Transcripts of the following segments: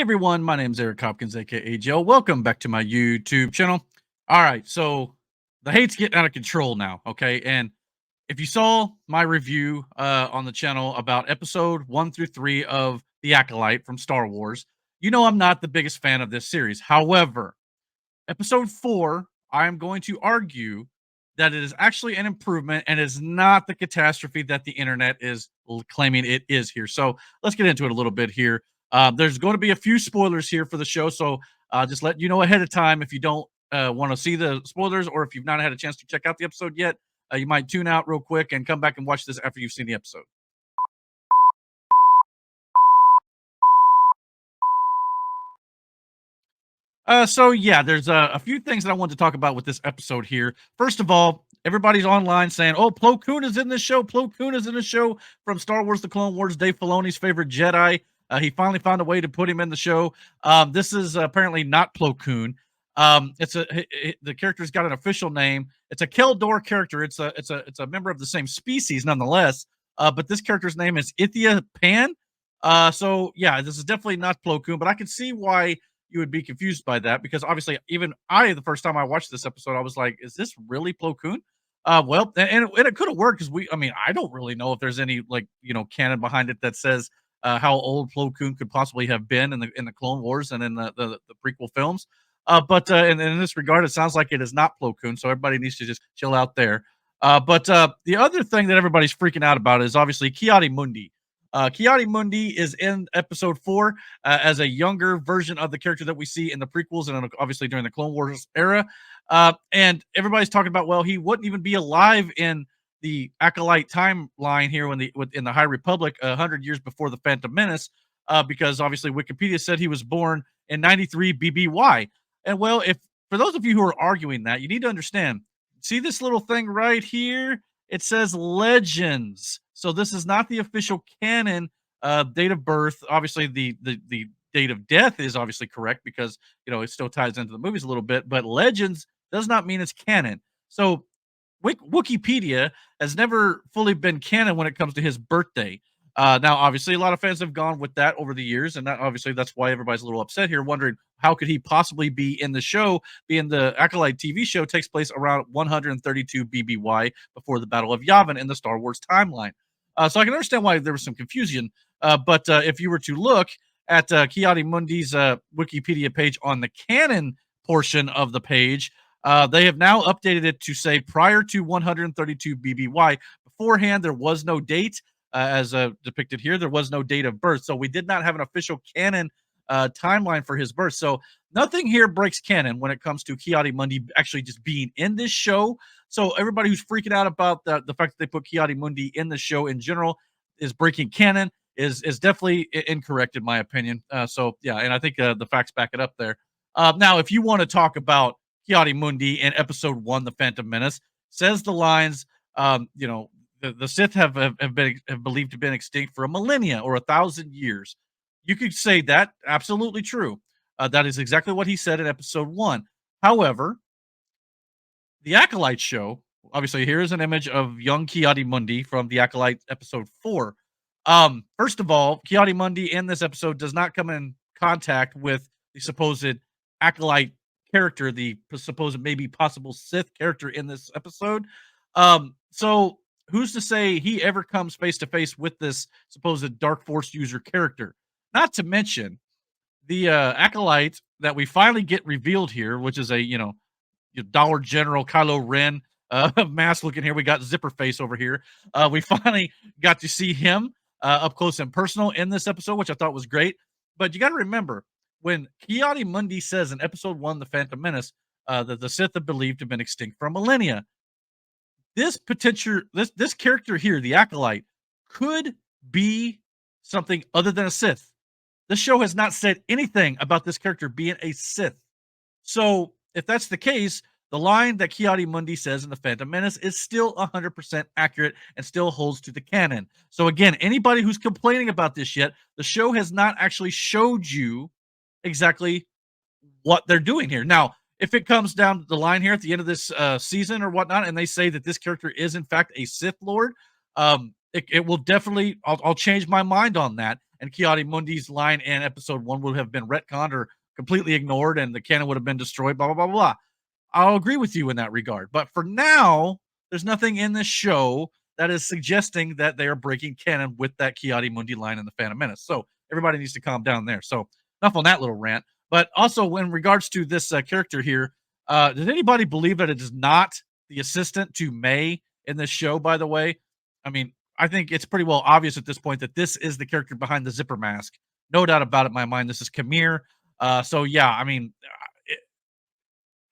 Hey everyone, my name's Eric Hopkins, aka Joe. Welcome back to my YouTube channel. All right, so the hate's getting out of control now, okay? And if you saw my review on the channel about episode 1 through 3 of The Acolyte from Star Wars, you know I'm not the biggest fan of this series. However, episode 4, I am going to argue that it is actually an improvement and is not the catastrophe that the internet is claiming it is here. So let's get into it a little bit here. There's going to be a few spoilers here for the show, so just let you know ahead of time if you don't want to see the spoilers, or if you've not had a chance to check out the episode yet, you might tune out real quick and come back and watch this after you've seen the episode. So yeah, there's a few things that I wanted to talk about with this episode here. First of all, everybody's online saying, "Oh, Plo Koon is in this show. Plo Koon is in the show from Star Wars: The Clone Wars. Dave Filoni's favorite Jedi. He finally found a way to put him in the show. This is apparently not Plo Koon. The character's got an official name. It's a Keldor character. It's a member of the same species, nonetheless. But this character's name is Ithia Pan. So yeah, this is definitely not Plo Koon, but I can see why you would be confused by that, because obviously even the first time I watched this episode, I was like, is this really Plo Koon? Well, and it could have worked because I mean, I don't really know if there's any canon behind it that says how old Plo Koon could possibly have been in the Clone Wars and in the prequel films. But in this regard, it sounds like it is not Plo Koon, so everybody needs to just chill out there. But the other thing that everybody's freaking out about is obviously Kiadi Mundi. Kiadi Mundi is in episode 4 as a younger version of the character that we see in the prequels and obviously during the Clone Wars era. And everybody's talking about, well, he wouldn't even be alive in the Acolyte timeline here in the High Republic 100 years before the Phantom Menace, because obviously Wikipedia said he was born in 93 BBY. And well, if for those of you who are arguing that, you need to understand. See this little thing right here? It says legends. So this is not the official canon date of birth. Obviously, the date of death is obviously correct because it still ties into the movies a little bit. But legends does not mean it's canon. So Wikipedia has never fully been canon when it comes to his birthday. Now, obviously, a lot of fans have gone with that over the years, and that's why everybody's a little upset here, wondering how could he possibly be in the show, being the Acolyte TV show takes place around 132 BBY before the Battle of Yavin in the Star Wars timeline. So I can understand why there was some confusion. But if you were to look at Kiadi Mundi's Wikipedia page on the canon portion of the page, they have now updated it to say prior to 132 BBY. Beforehand, there was no date, as depicted here. There was no date of birth. So we did not have an official canon timeline for his birth. So nothing here breaks canon when it comes to Kiadi Mundi actually just being in this show. So everybody who's freaking out about the fact that they put Kiadi Mundi in the show in general is breaking canon is definitely incorrect in my opinion. So yeah, and I think the facts back it up there. Now, if you want to talk about Kiadi Mundi in episode 1, The Phantom Menace, says the lines, the Sith have believed to have been extinct for a millennia or 1,000 years. You could say that, absolutely true. That is exactly what he said in episode 1. However, the Acolyte show, obviously, here is an image of young Kiadi Mundi from the Acolyte episode 4. First of all, Kiadi Mundi in this episode does not come in contact with the supposed Acolyte character, the supposed maybe possible Sith character in this episode. So who's to say he ever comes face to face with this supposed Dark Force user character? Not to mention the Acolyte that we finally get revealed here, which is a Dollar General Kylo Ren mask looking here. We got Zipper Face over here. We finally got to see him up close and personal in this episode, which I thought was great. But you got to remember, when Kiadi Mundi says in episode 1, The Phantom Menace, that the Sith are believed to have been extinct for a millennia, this character here, the Acolyte, could be something other than a Sith. The show has not said anything about this character being a Sith. So if that's the case, the line that Kiadi Mundi says in The Phantom Menace is still 100% accurate and still holds to the canon. So again, anybody who's complaining about this yet, the show has not actually showed you exactly what they're doing here. Now, if it comes down the line here at the end of this season or whatnot, and they say that this character is in fact a Sith Lord, it will definitely, I'll change my mind on that. and Ki-Adi-Mundi's line in episode 1 would have been retconned or completely ignored, and the canon would have been destroyed, blah, blah, blah, blah. I'll agree with you in that regard. But for now, there's nothing in this show that is suggesting that they are breaking canon with that Ki-Adi-Mundi line in the Phantom Menace. So everybody needs to calm down there. So enough on that little rant. But also, in regards to this character here, does anybody believe that it is not the assistant to May in this show, by the way? I mean, I think it's pretty well obvious at this point that this is the character behind the zipper mask. No doubt about it in my mind. This is Kamir. So, yeah, I mean,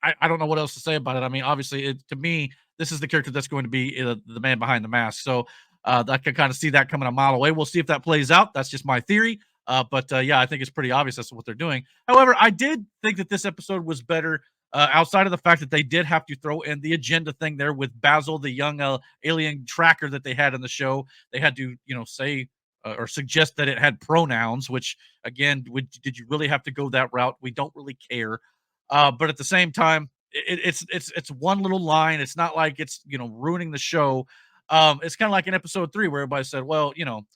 I don't know what else to say about it. I mean, obviously, to me, this is the character that's going to be the man behind the mask. So I can kind of see that coming a mile away. We'll see if that plays out. That's just my theory. But yeah, I think it's pretty obvious that's what they're doing. However, I did think that this episode was better outside of the fact that they did have to throw in the agenda thing there with Basil, the young alien tracker that they had in the show. They had to, say or suggest that it had pronouns, which again, did you really have to go that route? We don't really care. But at the same time, it's one little line. It's not like it's ruining the show. It's kind of like in episode 3 where everybody said, well, you know,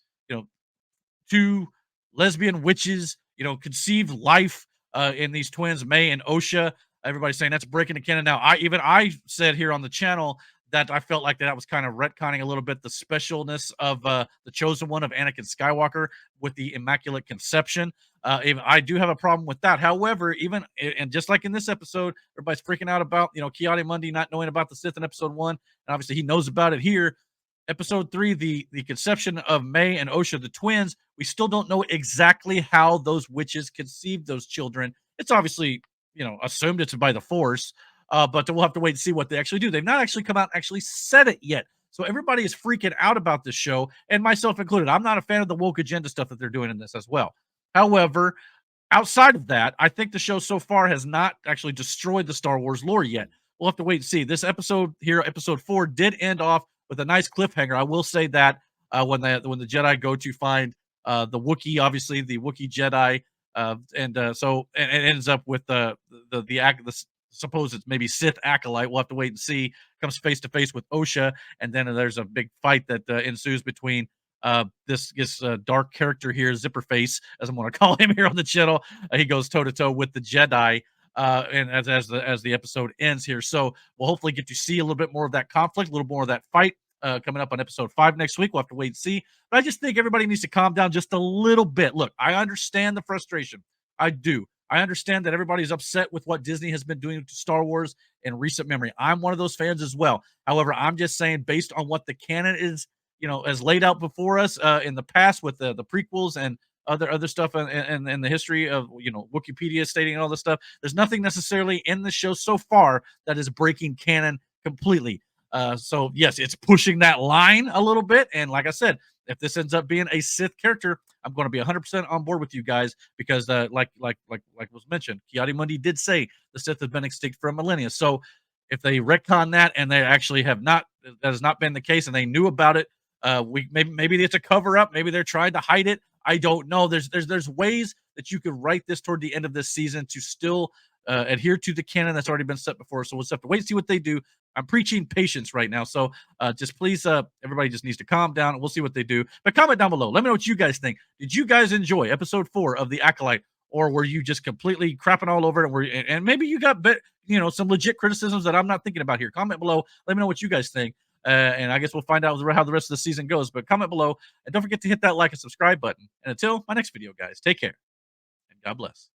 two lesbian witches, conceived life in these twins, May and Osha. Everybody's saying that's breaking the canon. Now, I said here on the channel that I felt like that was kind of retconning a little bit the specialness of the chosen one of Anakin Skywalker with the Immaculate Conception. Even I do have a problem with that. However, even and just like in this episode, everybody's freaking out about Ki-Adi-Mundi not knowing about the Sith in episode 1, and obviously he knows about it here. Episode 3, the conception of May and Osha, the twins, we still don't know exactly how those witches conceived those children. It's obviously, assumed it's by the Force, but we'll have to wait and see what they actually do. They've not actually come out and actually said it yet. So everybody is freaking out about this show, and myself included. I'm not a fan of the woke agenda stuff that they're doing in this as well. However, outside of that, I think the show so far has not actually destroyed the Star Wars lore yet. We'll have to wait and see. This episode here, episode 4, did end off with a nice cliffhanger. I will say that when the Jedi go to find the Wookiee, obviously the Wookiee Jedi, so it ends up with the suppose it's maybe Sith acolyte. We'll have to wait and see. Comes face to face with Osha, and then there's a big fight that ensues between this dark character here, Zipperface, as I'm going to call him here on the channel. He goes toe to toe with the Jedi, and as the episode ends here. So we'll hopefully get to see a little bit more of that conflict, a little more of that fight. Coming up on episode 5 next week. We'll have to wait and see. But I just think everybody needs to calm down just a little bit. Look, I understand the frustration. I do. I understand that everybody's upset with what Disney has been doing to Star Wars in recent memory. I'm one of those fans as well. However, I'm just saying, based on what the canon is, as laid out before us in the past with the prequels and other stuff and the history of Wikipedia stating all this stuff, there's nothing necessarily in the show so far that is breaking canon completely. So yes, it's pushing that line a little bit. And like I said, if this ends up being a Sith character, I'm going to be 100% on board with you guys because, like was mentioned, Ki-Adi-Mundi did say the Sith have been extinct for a millennia. So if they retcon that and they actually have not, that has not been the case, and they knew about it, maybe it's a cover up. Maybe they're trying to hide it. I don't know. There's ways that you could write this toward the end of this season to still adhere to the canon that's already been set before. So we'll have to wait and see what they do. I'm preaching patience right now. So just please, everybody just needs to calm down. We'll see what they do. But comment down below. Let me know what you guys think. Did you guys enjoy episode 4 of The Acolyte? Or were you just completely crapping all over it? And maybe you got some legit criticisms that I'm not thinking about here. Comment below. Let me know what you guys think. And I guess we'll find out how the rest of the season goes. But comment below. And don't forget to hit that like and subscribe button. And until my next video, guys, take care. And God bless.